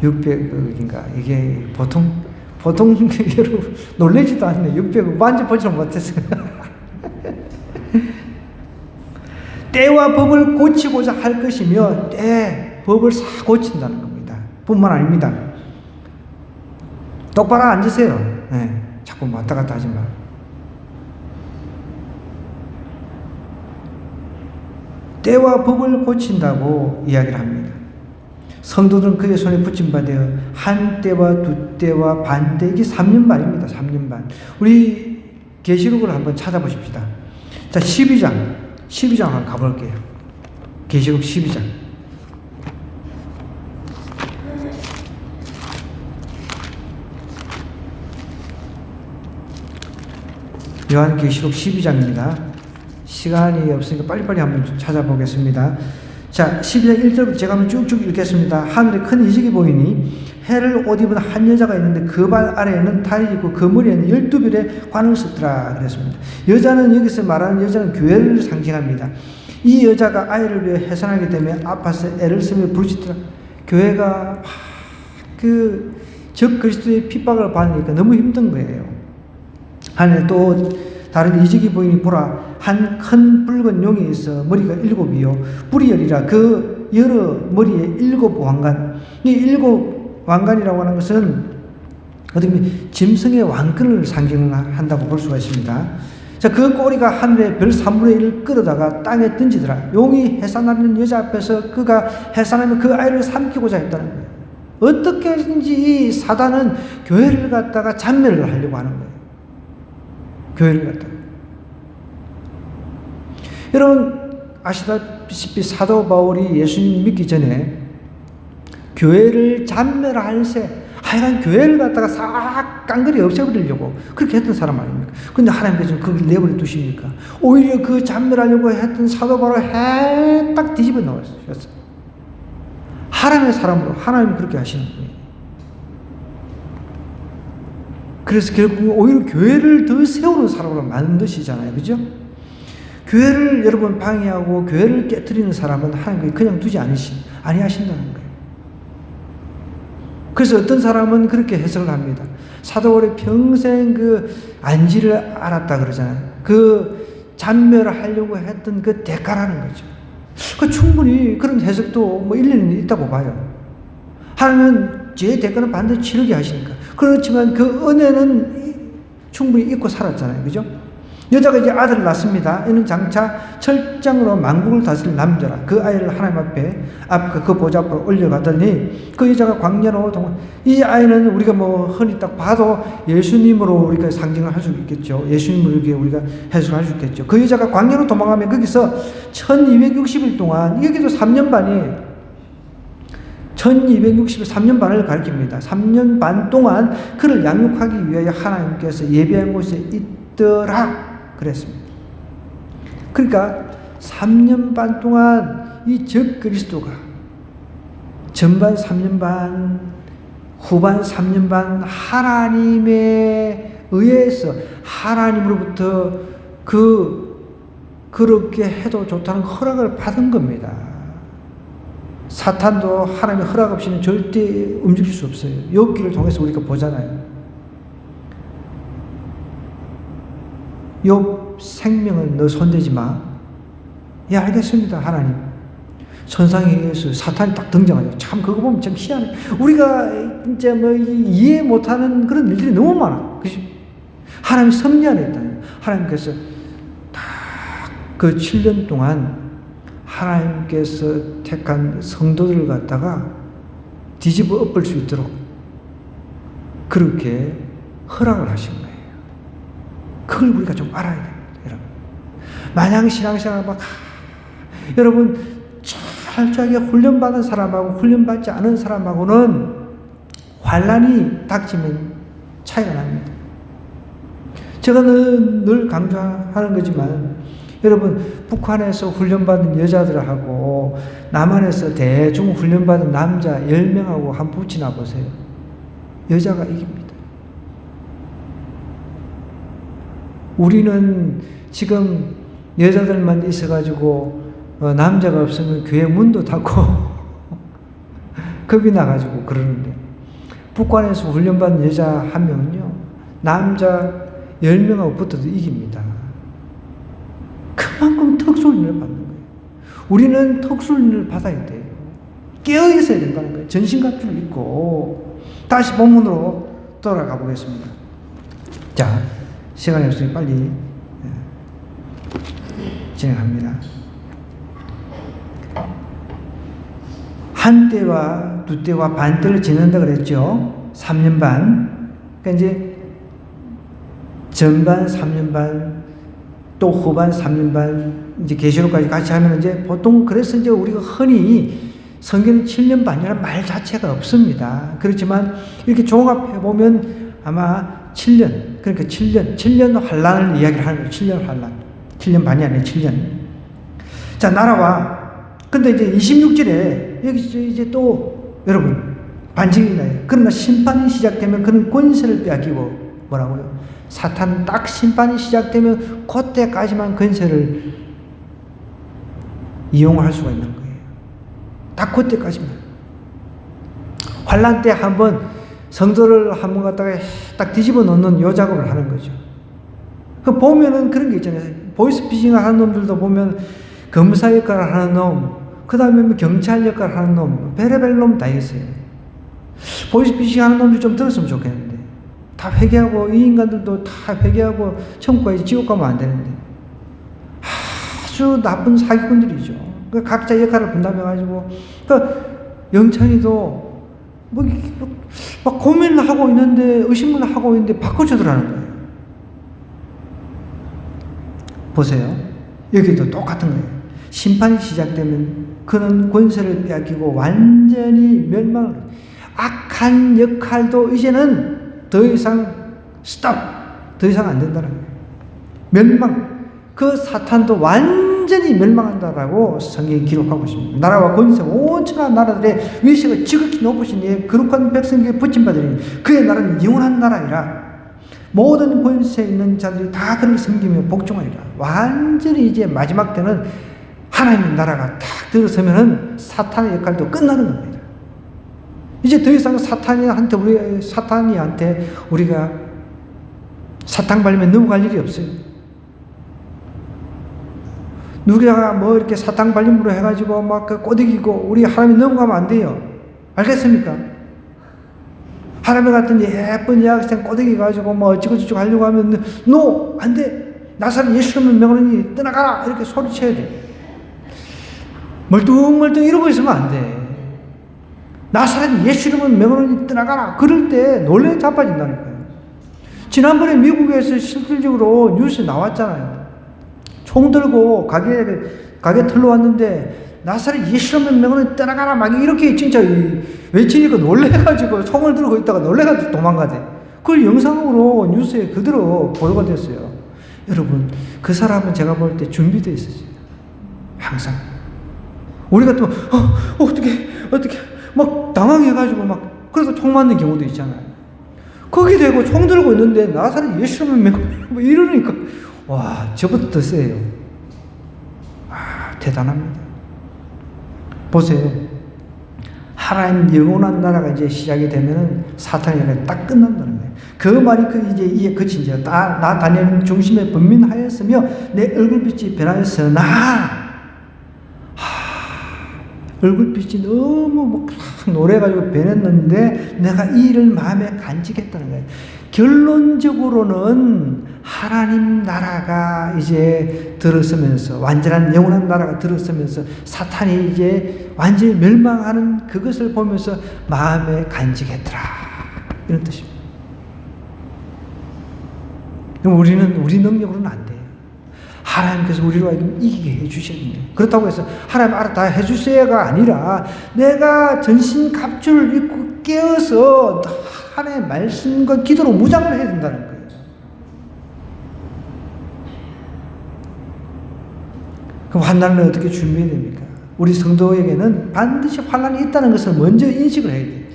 600억인가 이게 보통 여러분 놀라지도 않네. 600억 만져보지도 못했어요. 때와 법을 고치고자 할 것이며 때 법을 싹 고친다는 겁니다. 뿐만 아닙니다. 똑바로 앉으세요. 네, 자꾸 왔다 갔다 하지 마. 때와 법을 고친다고 이야기를 합니다. 성도들은 그의 손에 붙임받아 한 때와 두 때와 반 때, 이게 3년 반입니다. 3년 반. 우리 계시록을 한번 찾아보십시다. 자, 12장 한번 가볼게요. 계시록 12장. 요한계시록 12장입니다. 시간이 없으니까 빨리빨리 한번 찾아보겠습니다. 자, 12장 1절부터 제가 한번 쭉쭉 읽겠습니다. 하늘에 큰 이적이 보이니 해를 옷 입은 한 여자가 있는데 그 발 아래에는 달이 있고 그 머리에는 12별의 관을 썼더라 그랬습니다. 여자는 여기서 말하는 여자는 교회를 상징합니다. 이 여자가 아이를 위해 해산하게 되면 아파서 애를 쓰며 부르짖더라. 교회가 그 적그리스도의 핍박을 받으니까 너무 힘든 거예요. 하늘에 또 다른 이적이 보이니 보라, 한 큰 붉은 용이 있어 머리가 7이요 뿔이 10이라 그 여러 머리에 7 왕관. 이 7 왕관이라고 하는 것은 어떻게 보면 짐승의 왕권을 상징한다고 볼 수가 있습니다. 자, 그 꼬리가 하늘에 별 3분의 1을 끌어다가 땅에 던지더라. 용이 해산하는 여자 앞에서 그가 해산하면 그 아이를 삼키고자 했다는 거예요. 어떻게든지 이 사단은 교회를 갖다가 잔멸을 하려고 하는 거예요. 교회를 갖다가. 여러분 아시다시피 사도 바울이 예수님 믿기 전에 교회를 잔멸할 새, 하여간 교회를 갖다가 싹 깡그리 없애버리려고 그렇게 했던 사람 아닙니까? 근데 하나님께서 그걸 내버려 두십니까? 오히려 그 잔멸하려고 했던 사도 바울을 딱 뒤집어 놓으셨어요. 하나님의 사람으로 하나님이 그렇게 하시는 거예요. 그래서 결국 오히려 교회를 더 세우는 사람으로 만드시잖아요. 그죠? 교회를 여러분 방해하고 교회를 깨뜨리는 사람은 하나님께 그냥 두지 아니하신다는 거예요. 그래서 어떤 사람은 그렇게 해석을 합니다. 사도 바울이 평생 그 안지를 알았다 그러잖아요. 그 잔멸을 하려고 했던 그 대가라는 거죠. 그 충분히 그런 해석도 뭐 일리는 있다고 봐요. 하나님은 제 대가는 반드시 치르게 하시니까. 그렇지만 그 은혜는 충분히 입고 살았잖아요. 그죠? 여자가 이제 아들을 낳습니다. 이는 장차 철장으로 만국을 다스릴 남자라. 그 아이를 하나님 앞에 그 보좌 앞으로 올려가더니 그 여자가 광야로 이 아이는 우리가 뭐 흔히 딱 봐도 예수님으로 우리가 상징을 할 수 있겠죠. 예수님으로 우리가 해석할 수 있겠죠. 그 여자가 광야로 도망가면 거기서 1260일 동안, 여기도 3년 반이에요. 1260일 3년 반을 가리킵니다. 3년 반 동안 그를 양육하기 위하여 하나님께서 예비한 곳에 있더라 그랬습니다. 그러니까 3년 반 동안 이 적그리스도가 전반 3년 반, 후반 3년 반 하나님에 의해서 하나님으로부터 그렇게 해도 좋다는 허락을 받은 겁니다. 사탄도 하나님의 허락 없이는 절대 움직일 수 없어요. 욥기를 통해서 우리가 보잖아요. 욥 생명을 너 손대지 마. 예, 알겠습니다, 하나님. 선상에 의해서 사탄이 딱 등장하죠. 참, 그거 보면 참 희한해. 우리가 진짜 뭐 이해 못하는 그런 일들이 너무 많아. 그치? 하나님 섭리 안에 있다. 하나님께서 딱 그 7년 동안 하나님께서 택한 성도들을 갖다가 뒤집어 엎을 수 있도록 그렇게 허락을 하신 거예요. 그걸 우리가 좀 알아야 됩니다, 여러분. 마냥 신앙생활 여러분, 철저하게 훈련받은 사람하고 훈련받지 않은 사람하고는 환란이 닥치면 차이가 납니다. 제가 늘 강조하는 거지만, 여러분, 북한에서 훈련받은 여자들하고 남한에서 대충 훈련받은 남자 10명하고 한번 붙이나 보세요. 여자가 이깁니다. 우리는 지금 여자들만 있어가지고 남자가 없으면 교회 문도 닫고 겁이 나가지고 그러는데, 북한에서 훈련받은 여자 한 명은요, 남자 10명하고 붙어도 이깁니다. 그만큼 특수훈련을 받는 거예요. 우리는 특수훈련을 받아야 돼요. 깨어 있어야 된다는 거예요. 전신갑주를 입고. 다시 본문으로 돌아가 보겠습니다. 자, 시간이 없으니 빨리 진행합니다. 한 때와 두 때와 반 때를 지낸다 그랬죠. 3년 반. 그러니까 이제 전반 3년 반, 또 후반 3년 반, 이제 계시록까지 같이 하면 이제 보통 그래서 이제 우리가 흔히 성경은 7년 반이라는 말 자체가 없습니다. 그렇지만 이렇게 종합해 보면 아마 7년, 그러니까 7년 환란을 이야기를 하는 거예요. 7년 환란. 7년 반이 아니라 7년. 자, 나라와, 근데 이제 26절에 여기서 이제 또 여러분 반증이 나요. 그러나 심판이 시작되면 그는 권세를 빼앗기고, 뭐라고요? 사탄 딱 심판이 시작되면 그때까지만 권세를 이용할 수가 있는 거예요. 딱 그때까지만. 환란 때 한번 성도를 한번 갖다가 딱 뒤집어 놓는 요 작업을 하는 거죠. 그 보면은 그런 게 있잖아요. 보이스피싱을 하는 놈들도 보면 검사 역할을 하는 놈, 그 다음에 경찰 역할을 하는 놈, 별의별 놈 다 있어요. 보이스피싱 하는 놈들 좀 들었으면 좋겠는데. 다 회개하고, 이 인간들도 다 회개하고 천국 가야지 지옥 가면 안 되는데. 아주 나쁜 사기꾼들이죠. 그 각자 역할을 분담해가지고, 그 영찬이도 막 고민을 하고 있는데, 의심을 하고 있는데 바꿔주더라는 거예요. 보세요. 여기도 똑같은 거예요. 심판이 시작되면 그는 권세를 빼앗기고 완전히 멸망을, 악한 역할도 이제는 더 이상 더 이상 안 된다는 거예요. 멸망. 그 사탄도 완전히 멸망한다라고 성경이 기록하고 있습니다. 나라와 권세, 온천한 나라들의 위세가 지극히 높으신 이의 거룩한 백성에게 붙임받으니 그의 나라는 영원한 나라이라. 모든 권세에 있는 자들이 다 그를 섬기며 복종하리라. 완전히 이제 마지막 때는 하나님의 나라가 탁 들어서면은 사탄의 역할도 끝나는 겁니다. 이제 더 이상 사탄이한테 우리가 사탕 발리면 넘어갈 일이 없어요. 누구가 뭐 이렇게 사탕 발림으로 해가지고 막 꼬드기고 우리 하나님 넘어가면 안 돼요. 알겠습니까? 하나님 같은 예쁜 여학생 꼬대기 가지고 뭐 어찌고저찌고 하려고 하면 노! 안 돼! 나사렛 예수님을 명하노니 떠나가라! 이렇게 소리쳐야 돼. 멀뚱멀뚱 이러고 있으면 안 돼. 나사렛 예수님을 명하노니 떠나가라! 그럴 때 놀래 자빠진다니까요. 지난번에 미국에서 실질적으로 뉴스에 나왔잖아요. 총 들고 가게 틀러 왔는데 나사렛 예수님을 명하노니 떠나가라! 막 이렇게 진짜 외치니까 놀래가지고 총을 들고 있다가 놀래가지고 도망가대. 그걸 영상으로 뉴스에 그대로 보도가 됐어요. 여러분, 그 사람은 제가 볼 때 준비되어 있었어요. 항상. 우리가 또, 어떻게, 막 당황해가지고 막, 그래서 총 맞는 경우도 있잖아요. 거기 대고 총 들고 있는데 나사렛 예수님을 뭐 이러니까, 와, 저보다 더 세요. 대단합니다. 보세요. 하나님 영원한 나라가 이제 시작이 되면은 사탄이 딱 끝난다는 거예요. 그 말이 이제 그치, 이제 나 다니엘은 중심에 번민하였으며 내 얼굴빛이 변하였으나, 얼굴빛이 너무 노래가지고 변했는데 내가 이 일을 마음에 간직했다는 거예요. 결론적으로는 하나님 나라가 이제 들어서면서, 완전한 영원한 나라가 들어서면서 사탄이 이제 완전히 멸망하는 그것을 보면서 마음에 간직했더라, 이런 뜻입니다. 그럼 우리는 우리 능력으로는 안 돼요. 하나님께서 우리로 하여금 이기게 해주셔야 됩니다. 그렇다고 해서 하나님 알아 다 해주세요가 아니라 내가 전신갑주를 입고 깨어서 하나님의 말씀과 기도로 무장을 해야 된다는 거예요. 그럼 환난을 어떻게 준비해야 됩니까? 우리 성도에게는 반드시 환난이 있다는 것을 먼저 인식을 해야 돼요.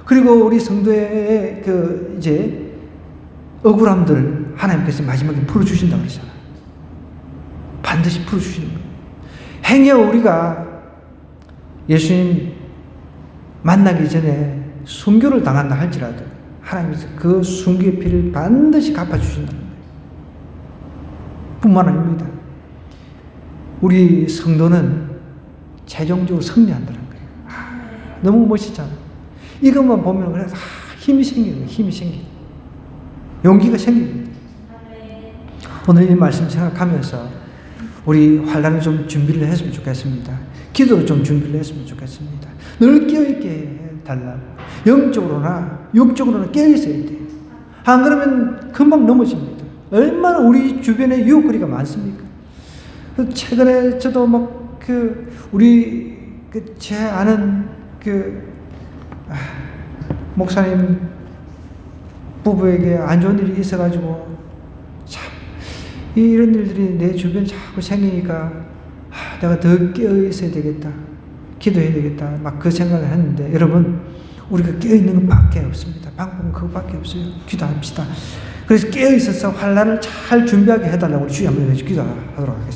그리고 우리 성도의 이제 억울함들 하나님께서 마지막에 풀어주신다고 그러잖아요. 반드시 풀어주시는 거예요. 행여 우리가 예수님 만나기 전에 순교를 당한다 할지라도 하나님께서 그 순교의 피를 반드시 갚아주신다는 거예요. 뿐만 아닙니다. 우리 성도는 최종적으로 승리한다는 거예요. 너무 멋있잖아요. 이것만 보면 그래서 힘이 생기는 거예요. 힘이 생기는 거예요. 용기가 생기는 거예요. 오늘 이 말씀 생각하면서 우리 환난을 좀 준비를 했으면 좋겠습니다. 기도로 좀 준비를 했으면 좋겠습니다. 늘 깨어있게 해달라고. 영적으로나 육적으로나 깨어있어야 돼요. 안 그러면 금방 넘어집니다. 얼마나 우리 주변에 유혹거리가 많습니까? 최근에 저도 막 제 아는 목사님 부부에게 안 좋은 일이 있어가지고 참 이런 일들이 내 주변에 자꾸 생기니까 내가 더 깨어있어야 되겠다, 기도해야 되겠다, 막 그 생각을 했는데, 여러분, 우리가 깨어있는 것밖에 없습니다. 방법은 그것밖에 없어요. 기도합시다. 그래서 깨어있어서 환난을 잘 준비하게 해달라고 우리 주여 한번 기도하도록 하겠습니다.